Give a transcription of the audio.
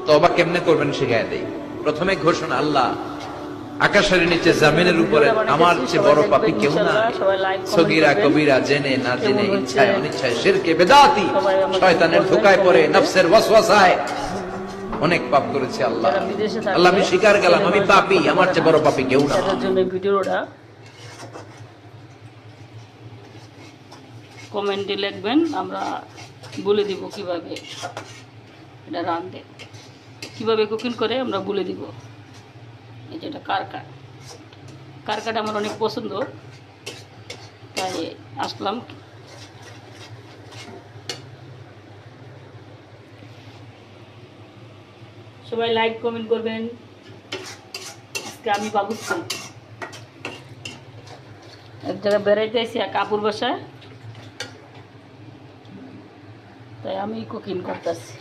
তওবা কেমনে করবেন শিখায় দেই। প্রথমে ঘোষণা, আল্লাহ আকাশের নিচে জমিনের উপরে আমার চেয়ে বড় পাপী কেউ না। সগীরা কবিরা, জেনে না জেনে, ইচ্ছায় অনিচ্ছায়, শিরকে বেদাতি, শয়তানের ধোঁকায় পড়ে, নফসের ওয়াসওয়াসায় অনেক পাপ করেছি আল্লাহ। আল্লাহ আমি স্বীকার গেলাম আমি পাপী, আমার চেয়ে বড় পাপী কেউ না। তাদের জন্য ভিডিওটা কমেন্টে লিখবেন, আমরা বলে দিব কিভাবে এটা রাঁধে, কিভাবে কুকিং করে আমরা বলে দিব। এই যেটা কারকাটা আমার অনেক পছন্দ, তাই আসলাম। সবাই লাইক কমেন্ট করবেন। আজকে আমি বাবুচ্ছি এক জায়গায় বেড়াইতে আসি, এক কাপুর বাসায়, তাই আমি কুকিং করতেছি।